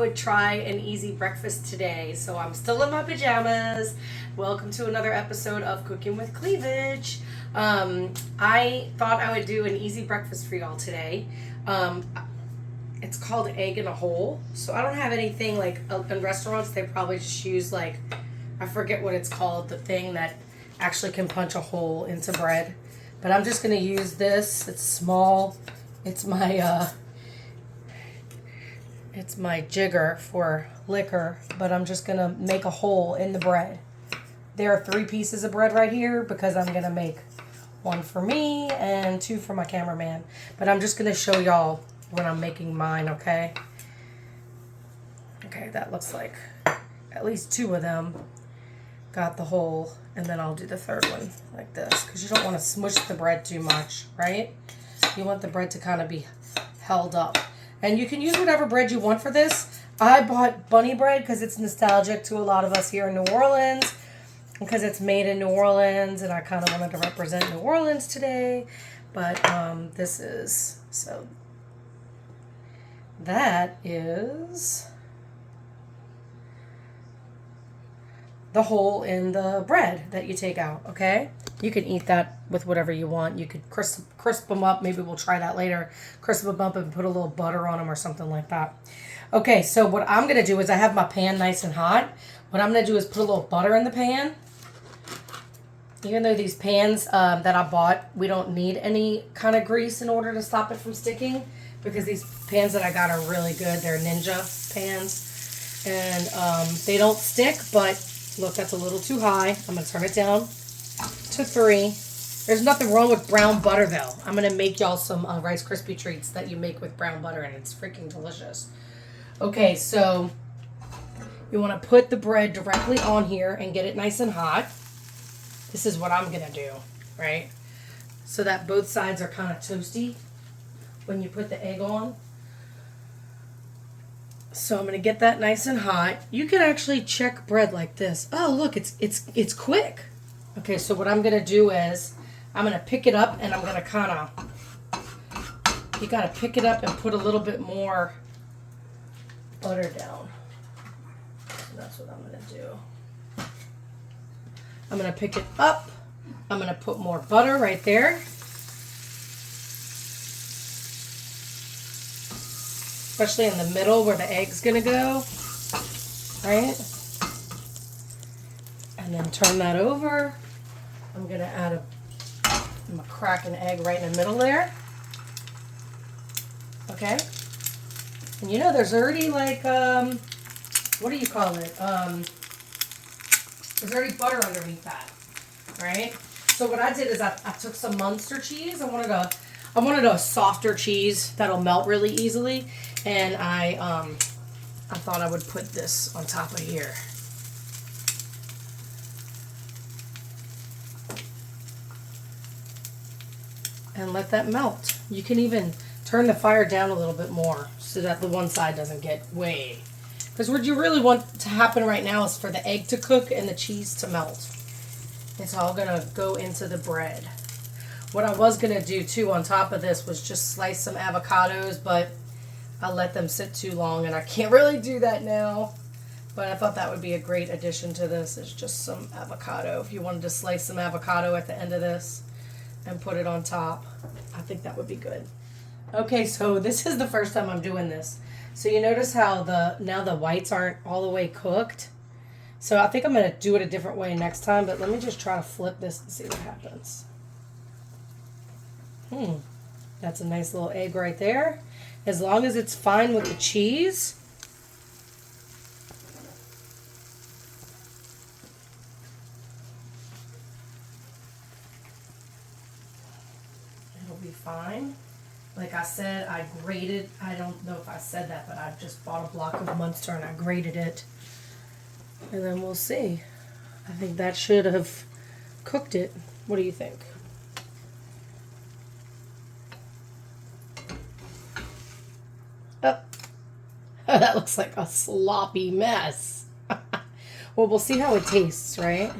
would try an easy breakfast today. So I'm still in my pajamas. Welcome to another episode of Cooking with Cleavage. I thought I would do an easy breakfast for y'all today. It's called egg in a hole. So I don't have anything like in restaurants. They probably just use like, I forget what it's called, the thing that actually can punch a hole into bread. But I'm just going to use this. It's small. It's my jigger for liquor, but I'm just going to make a hole in the bread. There are 3 pieces of bread right here because I'm going to make 1 for me and 2 for my cameraman. But I'm just going to show y'all when I'm making mine, okay? Okay, that looks like at least 2 of them got the hole, and then I'll do the 3rd one like this because you don't want to smush the bread too much, right? You want the bread to kind of be held up. And you can use whatever bread you want for this. I bought bunny bread because it's nostalgic to a lot of us here in New Orleans, because it's made in New Orleans, and I kind of wanted to represent New Orleans today. But this is, so that is the hole in the bread that you take out, okay? You can eat that with whatever you want. You could crisp them up. Maybe we'll try that later. Crisp them up and put a little butter on them or something like that. Okay, so what I'm going to do is I have my pan nice and hot. What I'm going to do is put a little butter in the pan. Even though these pans that I bought, we don't need any kind of grease in order to stop it from sticking, because these pans that I got are really good. They're Ninja pans. And they don't stick, but look, that's a little too high. I'm going to turn it down to 3. There's nothing wrong with brown butter, though. I'm going to make y'all some Rice Krispie treats that you make with brown butter, and it's freaking delicious. Okay, so you want to put the bread directly on here and get it nice and hot. This is what I'm going to do, right? So that both sides are kind of toasty when you put the egg on. So I'm going to get that nice and hot. You can actually check bread like this. Oh, look, it's quick. Okay, so what I'm going to do is I'm going to pick it up, and I'm going to kind of, you got to pick it up and put a little bit more butter down. So that's what I'm going to do. I'm going to pick it up. I'm going to put more butter right there. Especially in the middle where the egg's going to go. Right? And then turn that over. I'm going to add I'm going to crack an egg right in the middle there. Okay? And you know, there's already like, what do you call it? There's already butter underneath that, right? So what I did is I took some Munster cheese. I wanted a softer cheese that'll melt really easily, and I thought I would put this on top of here. And let that melt. You can even turn the fire down a little bit more so that the one side doesn't get way. Because what you really want to happen right now is for the egg to cook and the cheese to melt. It's all going to go into the bread. What I was going to do too on top of this was just slice some avocados, but I let them sit too long and I can't really do that now. But I thought that would be a great addition to this, is just some avocado. If you wanted to slice some avocado at the end of this and put it on top, I think that would be good. Okay, so this is the first time I'm doing this. So you notice how now the whites aren't all the way cooked. So I think I'm going to do it a different way next time, but let me just try to flip this and see what happens. That's a nice little egg right there. As long as it's fine with the cheese. It'll be fine. Like I said, I grated, I don't know if I said that, but I just bought a block of Munster and I grated it. And then we'll see. I think that should have cooked it. What do you think? Oh, that looks like a sloppy mess. Well, we'll see how it tastes, right?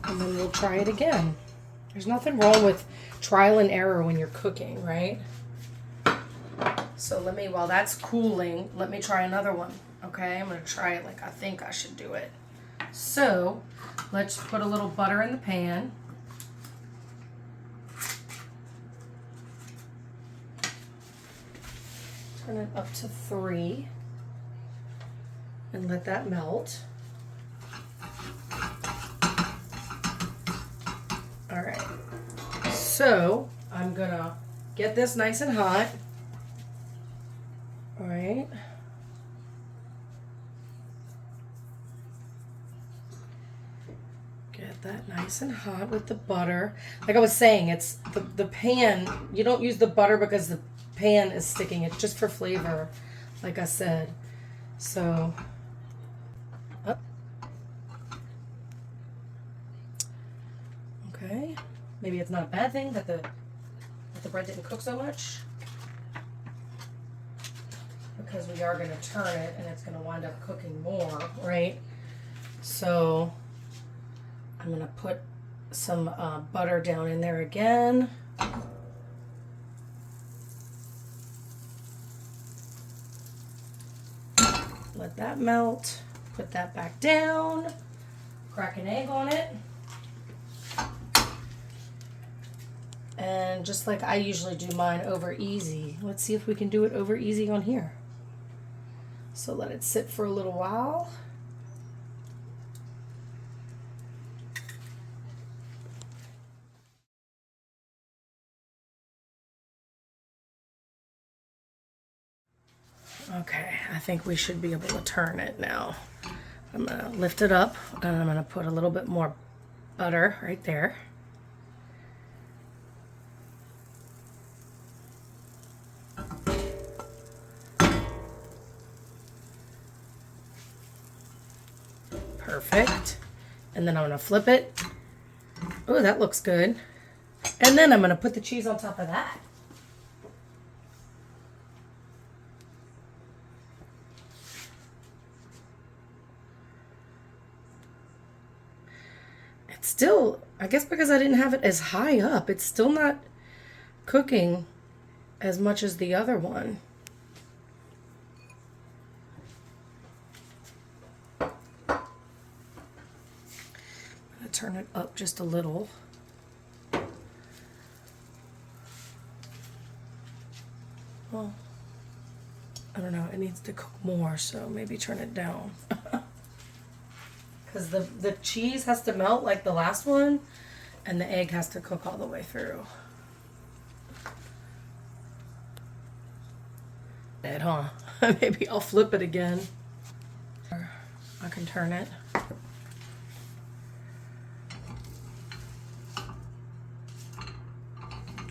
And then we'll try it again. There's nothing wrong with trial and error when you're cooking, right? So let me, while that's cooling, let me try another one. Okay, I'm gonna try it like I think I should do it. So let's put a little butter in the pan. Turn it up to 3 and let that melt. All right, so I'm gonna get this nice and hot. All right. Get that nice and hot with the butter. Like I was saying, it's the pan, you don't use the butter because the pan is sticking. It's just for flavor, like I said. So, okay. Maybe it's not a bad thing that the bread didn't cook so much, because we are going to turn it and it's going to wind up cooking more, right? So I'm going to put some butter down in there again. Let that melt. Put that back down. Crack an egg on it. And just like I usually do mine over easy, let's see if we can do it over easy on here. So let it sit for a little while. Okay, I think we should be able to turn it now. I'm gonna lift it up and I'm gonna put a little bit more butter right there. Perfect. And then I'm gonna flip it. Oh, that looks good. And then I'm gonna put the cheese on top of that. It's still, I guess because I didn't have it as high up, it's still not cooking as much as the other one. Turn it up just a little. Well, I don't know, it needs to cook more, so maybe turn it down. Because the cheese has to melt like the last one, and the egg has to cook all the way through. Huh? Maybe I'll flip it again. I can turn it.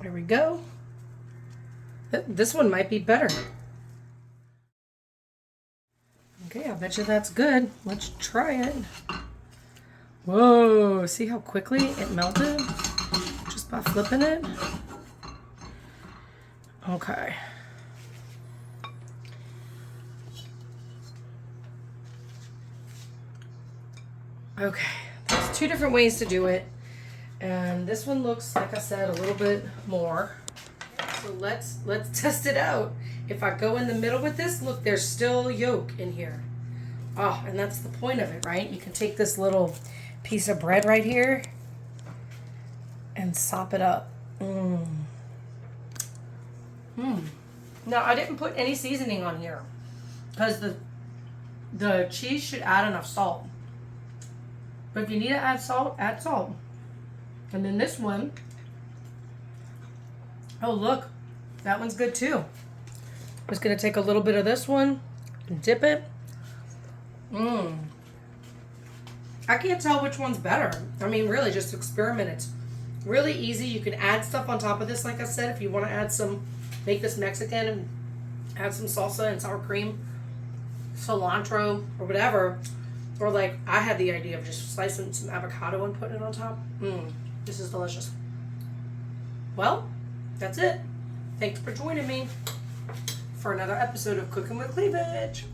There we go. This one might be better. Okay, I bet you that's good. Let's try it. Whoa, see how quickly it melted? Just by flipping it? Okay. Okay, there's 2 different ways to do it. And this one looks, like I said, a little bit more. So let's test it out. If I go in the middle with this, look, there's still yolk in here. Oh, and that's the point of it, right? You can take this little piece of bread right here and sop it up. Now, I didn't put any seasoning on here because the cheese should add enough salt. But if you need to add salt, add salt. And then this one, oh look, that one's good too. I'm just gonna take a little bit of this one and dip it. I can't tell which one's better. I mean, really, just experiment. It's really easy. You can add stuff on top of this, like I said, if you want to add some, make this Mexican and add some salsa and sour cream, cilantro, or whatever. Or like, I had the idea of just slicing some avocado and putting it on top. This is delicious. Well, that's it. Thanks for joining me for another episode of Cooking with Cleavage.